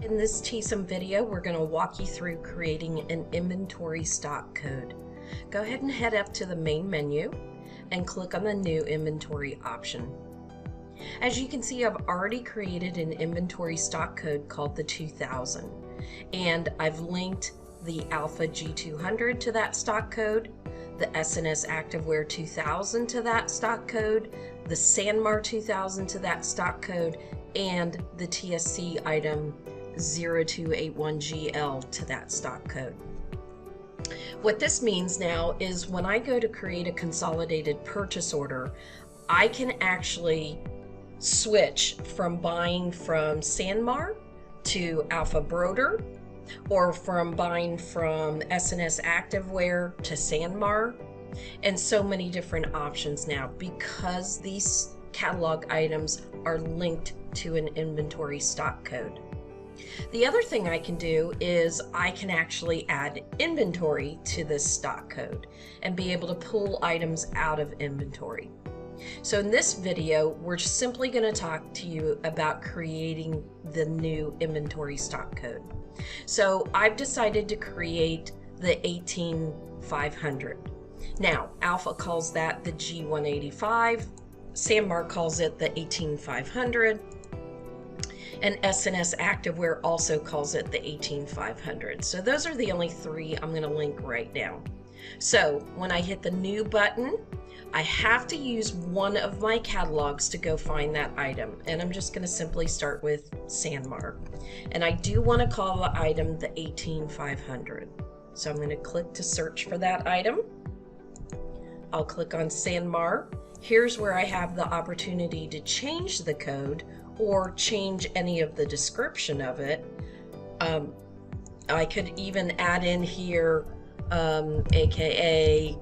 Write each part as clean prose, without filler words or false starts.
In this Teesom video, we're going to walk you through creating an inventory stock code. Go ahead and head up to the main menu and click on the new inventory option. As you can see, I've already created an inventory stock code called the 2000, and I've linked the Alpha G200 to that stock code, the SNS Activewear 2000 to that stock code, the Sanmar 2000 to that stock code, and the TSC item 0281GL to that stock code. What this means now is when I go to create a consolidated purchase order, I can actually switch from buying from Sanmar to Alpha Broder, or from buying from SNS Activewear to Sanmar, and so many different options now because these catalog items are linked to an inventory stock code. The other thing I can do is I can actually add inventory to this stock code and be able to pull items out of inventory. So in this video, we're simply going to talk to you about creating the new inventory stock code. So I've decided to create the 18500. Now, Alpha calls that the G185, Sanmar calls it the 18500, and SNS Activewear also calls it the 18500. So those are the only three I'm going to link right now. So when I hit the new button, I have to use one of my catalogs to go find that item, and I'm just going to simply start with Sanmar. And I do want to call the item the 18500. So I'm going to click to search for that item. I'll click on Sanmar. Here's where I have the opportunity to change the code or change any of the description of it. I could even add in here aka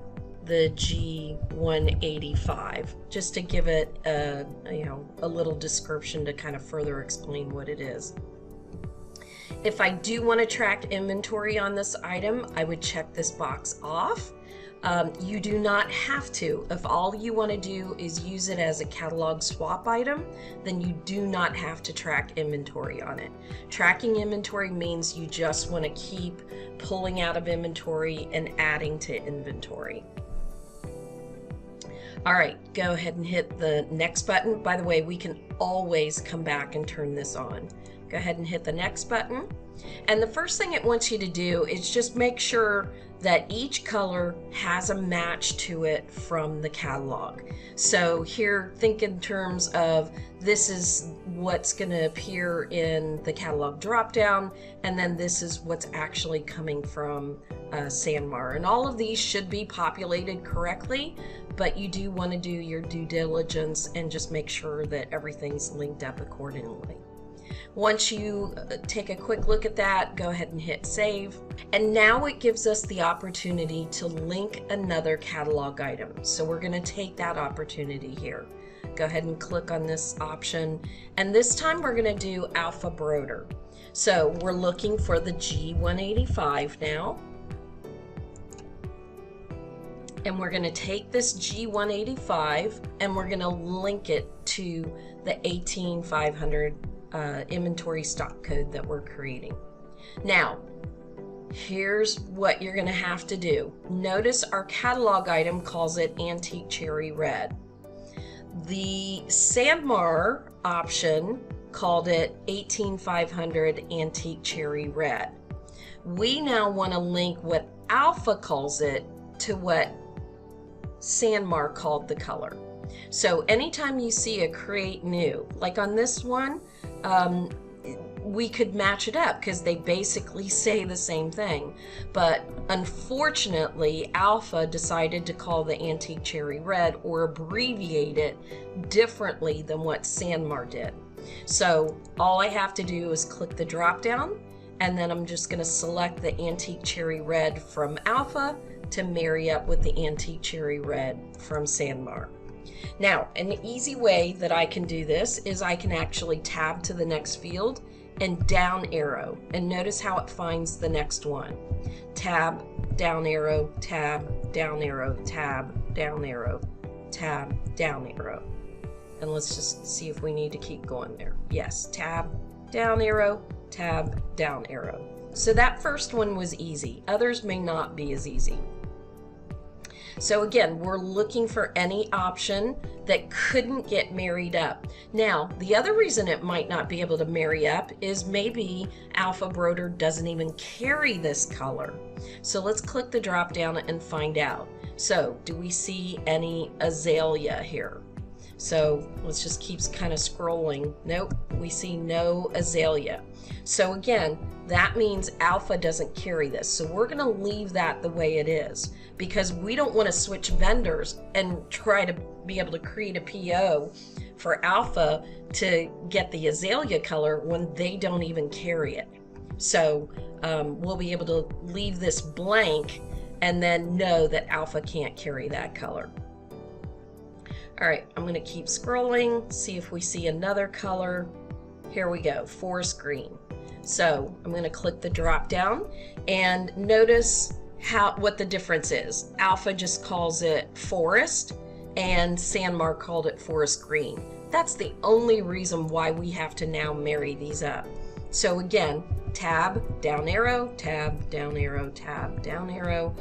the G185, just to give it a little description to kind of further explain what it is. If I do want to track inventory on this item, I would check this box off. You do not have to. If all you want to do is use it as a catalog swap item, then you do not have to track inventory on it. Tracking inventory means you just want to keep pulling out of inventory and adding to inventory. All right, go ahead and hit the next button. By the way, we can always come back and turn this on. Go ahead and hit the next button. And the first thing it wants you to do is just make sure that each color has a match to it from the catalog. So here, think in terms of this is what's going to appear in the catalog dropdown, and then this is what's actually coming from Sanmar. And all of these should be populated correctly, but you do want to do your due diligence and just make sure that everything's linked up accordingly. Once you take a quick look at that, go ahead and hit save. And now it gives us the opportunity to link another catalog item. So we're going to take that opportunity here. Go ahead and click on this option. And this time we're going to do Alpha Broder. So we're looking for the G185 now. And we're going to take this G185 and we're going to link it to the 18500 inventory stock code that we're creating. Now, here's what you're going to have to do. Notice our catalog item calls it Antique Cherry Red. The Sanmar option called it 18500 Antique Cherry Red. We now want to link what Alpha calls it to what Sanmar called the color. So anytime you see a create new, like on this one, we could match it up because they basically say the same thing. But unfortunately, Alpha decided to call the Antique Cherry Red or abbreviate it differently than what Sanmar did. So all I have to do is click the drop down, and then I'm just going to select the Antique Cherry Red from Alpha to marry up with the Antique Cherry Red from Sanmar. Now, an easy way that I can do this is I can actually tab to the next field and down arrow, and notice how it finds the next one. Tab, down arrow, tab, down arrow, tab, down arrow, tab, down arrow. And let's just see if we need to keep going there. Yes, tab, down arrow, tab, down arrow. So that first one was easy. Others may not be as easy. So again, we're looking for any option that couldn't get married up. Now, the other reason it might not be able to marry up is maybe Alpha Broder doesn't even carry this color. So let's click the drop down and find out. So do we see any azalea here? So let's just keep kind of scrolling. Nope, we see no azalea. So again, that means Alpha doesn't carry this. So we're gonna leave that the way it is because we don't wanna switch vendors and try to be able to create a PO for Alpha to get the azalea color when they don't even carry it. So we'll be able to leave this blank and then know that Alpha can't carry that color. All right, I'm gonna keep scrolling, see if we see another color. Here we go, forest green. So I'm gonna click the drop down and notice what the difference is. Alpha just calls it forest and Sanmar called it forest green. That's the only reason why we have to now marry these up. So again, tab, down arrow, tab, down arrow, tab, down arrow.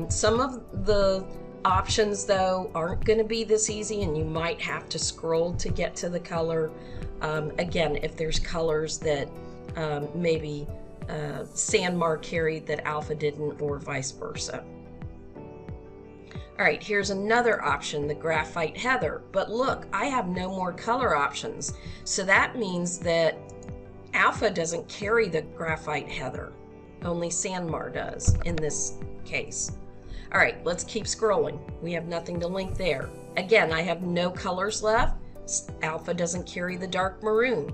Some of the options though aren't going to be this easy and you might have to scroll to get to the color. Again, if there's colors that maybe Sanmar carried that Alpha didn't or vice versa. All right, here's another option, the graphite heather. But look, I have no more color options. So that means that Alpha doesn't carry the graphite heather. Only Sanmar does in this case. All right, let's keep scrolling. We have nothing to link there. Again, I have no colors left. Alpha doesn't carry the dark maroon,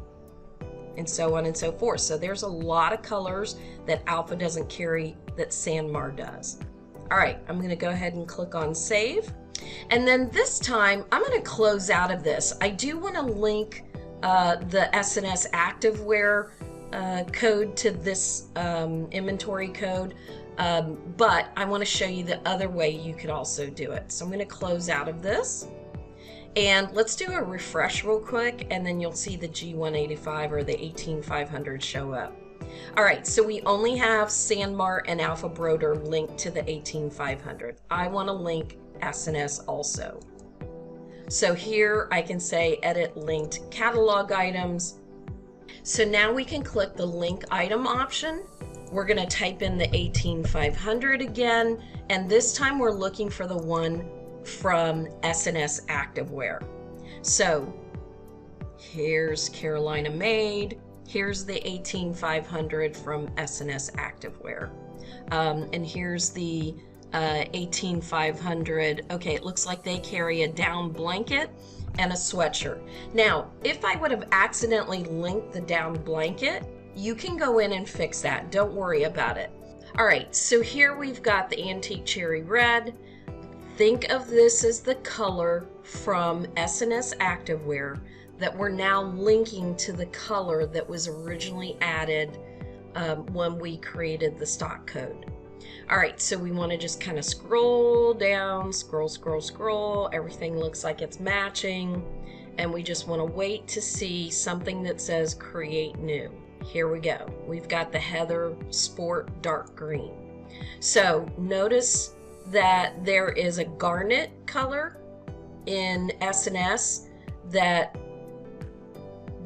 and so on and so forth. So there's a lot of colors that Alpha doesn't carry that Sanmar does. All right, I'm gonna go ahead and click on save. And then this time, I'm gonna close out of this. I do wanna link the SNS Activewear code to this inventory code, but I wanna show you the other way you could also do it. So I'm gonna close out of this. And let's do a refresh real quick, and then you'll see the G185 or the 18500 show up. All right, so we only have Sanmar and Alpha Broder linked to the 18500. I want to link SNS also. So here I can say edit linked catalog items. So now we can click the link item option. We're going to type in the 18500 again, and this time we're looking for the one from SNS Activewear. So here's Carolina Made, here's the 18500 from SNS Activewear, and here's the 18500. Okay, it looks like they carry a down blanket and a sweatshirt. Now, if I would have accidentally linked the down blanket, you can go in and fix that. Don't worry about it. All right, so here we've got the antique cherry red. Think of this as the color from SNS Activewear that we're now linking to the color that was originally added when we created the stock code. All right, so we want to just kind of scroll down, scroll. Everything looks like it's matching, and we just want to wait to see something that says create new. Here we go. We've got the Heather Sport Dark Green. So notice that there is a garnet color in SNS that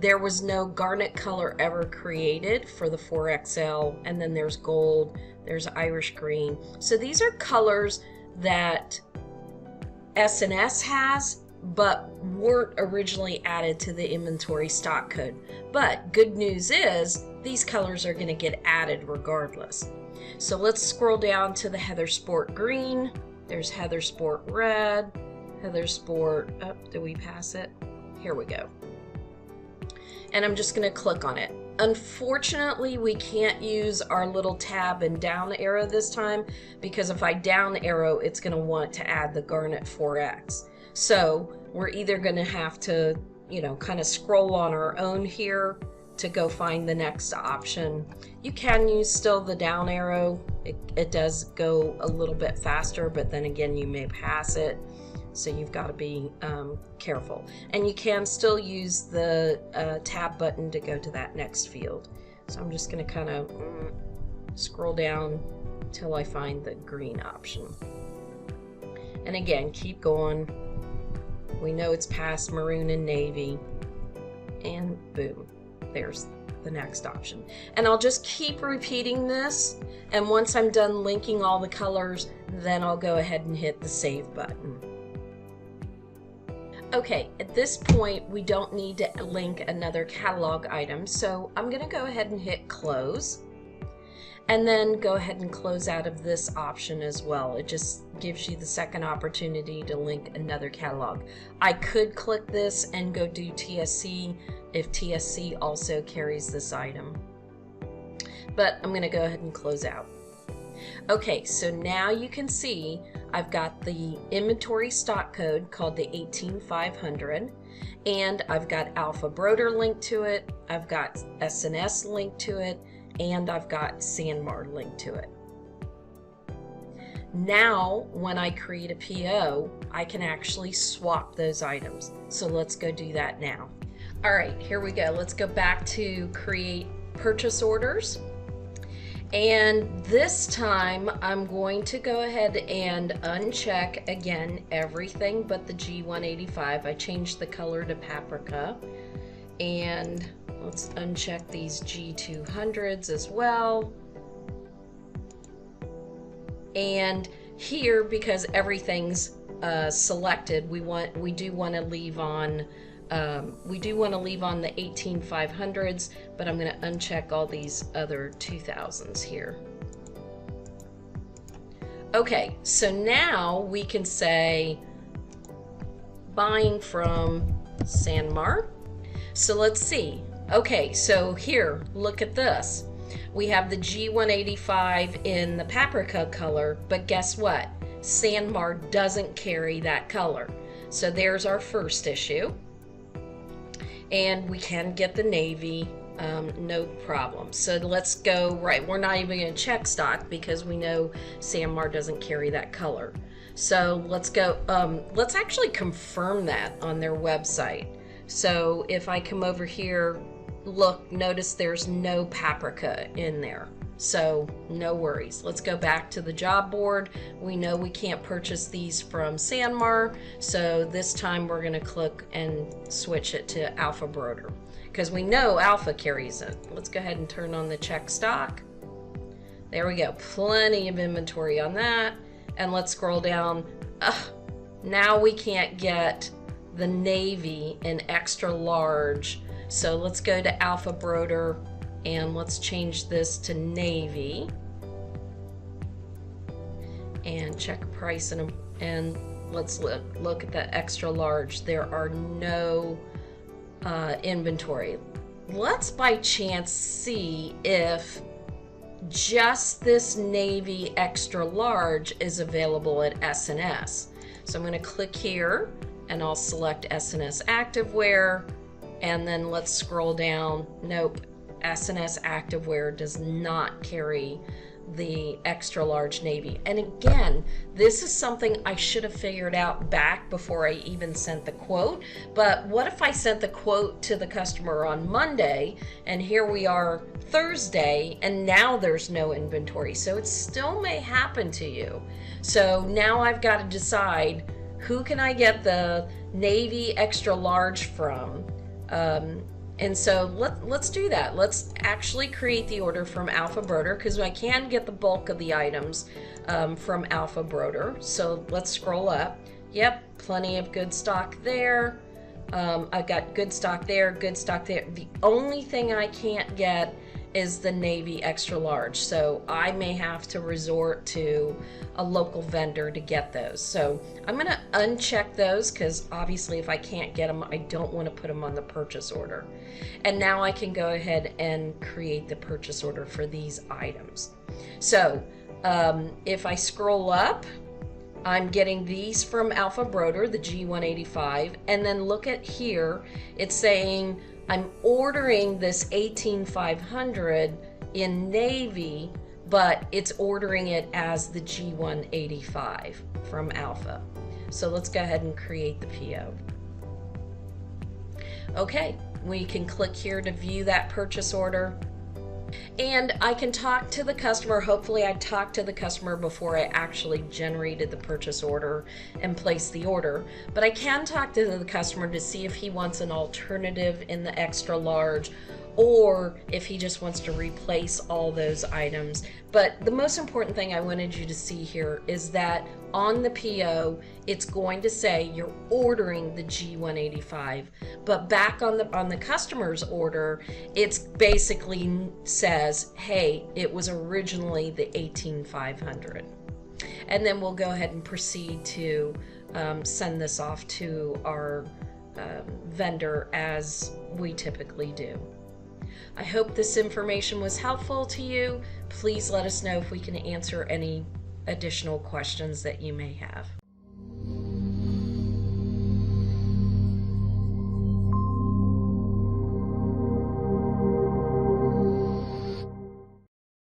there was no garnet color ever created for the 4XL, and then there's gold, there's Irish green. So these are colors that SNS has but weren't originally added to the inventory stock code. But good news is these colors are going to get added regardless. So let's scroll down to the Heather Sport Green. There's Heather Sport Red, Heather Sport, oh, did we pass it? Here we go. And I'm just going to click on it. Unfortunately, we can't use our little tab and down arrow this time, because if I down arrow, it's going to want to add the Garnet 4X. So we're either going to have to, kind of scroll on our own here to go find the next option. You can use still the down arrow. It does go a little bit faster, but then again, you may pass it. So you've got to be careful. And you can still use the tab button to go to that next field. So I'm just going to kind of scroll down till I find the green option. And again, keep going. We know it's past maroon and navy. And boom, there's the next option. And I'll just keep repeating this. And once I'm done linking all the colors, then I'll go ahead and hit the save button. Okay, at this point, we don't need to link another catalog item. So I'm going to go ahead and hit close. And then go ahead and close out of this option as well. It just gives you the second opportunity to link another catalog. I could click this and go do TSC if TSC also carries this item. But I'm going to go ahead and close out. Okay, so now you can see I've got the inventory stock code called the 18500, and I've got Alpha Broder linked to it, I've got SNS linked to it, and I've got Sanmar linked to it. Now, when I create a PO, I can actually swap those items. So let's go do that now. All right, here we go. Let's go back to create purchase orders. And this time I'm going to go ahead and uncheck again everything but the G185. I changed the color to paprika. And let's uncheck these G200s as well. And here, because everything's selected, we do want to leave on the 18500s, but I'm going to uncheck all these other 2000s here. Okay, so now we can say buying from Sanmar. So let's see. Okay, so here, look at this. We have the G185 in the paprika color, but guess what? Sanmar doesn't carry that color. So there's our first issue. And we can get the navy, no problem. So let's go, right, we're not even going to check stock because we know Sanmar doesn't carry that color. So let's go, let's actually confirm that on their website. So if I come over here, look, notice there's no paprika in there. So no worries. Let's go back to the job board. We know we can't purchase these from Sanmar, so this time we're going to click and switch it to Alpha Broder because we know Alpha carries it. Let's go ahead and turn on the check stock. There we go. Plenty of inventory on that. And let's scroll down. Now we can't get the navy in extra large. So let's go to Alpha Broder. And let's change this to navy and check price and let's look at the extra large. There are no inventory. Let's by chance see if just this navy extra large is available at SNS. So I'm going to click here and I'll select SNS Activewear, and then let's scroll down. Nope. SNS Activewear does not carry the extra large navy. And again, this is something I should have figured out back before I even sent the quote. But what if I sent the quote to the customer on Monday and here we are Thursday and now there's no inventory? So it still may happen to you. So now I've got to decide, who can I get the navy extra large from? And so let's do that. Let's actually create the order from Alpha Broder because I can get the bulk of the items from Alpha Broder. So let's scroll up. Yep, plenty of good stock there. I've got good stock there, good stock there. The only thing I can't get is the navy extra large. So I may have to resort to a local vendor to get those. So I'm going to uncheck those because obviously if I can't get them, I don't want to put them on the purchase order. And now I can go ahead and create the purchase order for these items. So if I scroll up, I'm getting these from Alpha Broder, the G185, and then look at here, it's saying I'm ordering this 18500 in navy, but it's ordering it as the G185 from Alpha. So let's go ahead and create the PO. Okay, we can click here to view that purchase order. And I can talk to the customer. Hopefully I talked to the customer before I actually generated the purchase order and placed the order. But I can talk to the customer to see if he wants an alternative in the extra large, or if he just wants to replace all those items. But the most important thing I wanted you to see here is that on the PO, it's going to say you're ordering the G185, but back on the customer's order, it's basically says, hey, it was originally the 18500. And then we'll go ahead and proceed to send this off to our vendor as we typically do. I hope this information was helpful to you. Please let us know if we can answer any additional questions that you may have.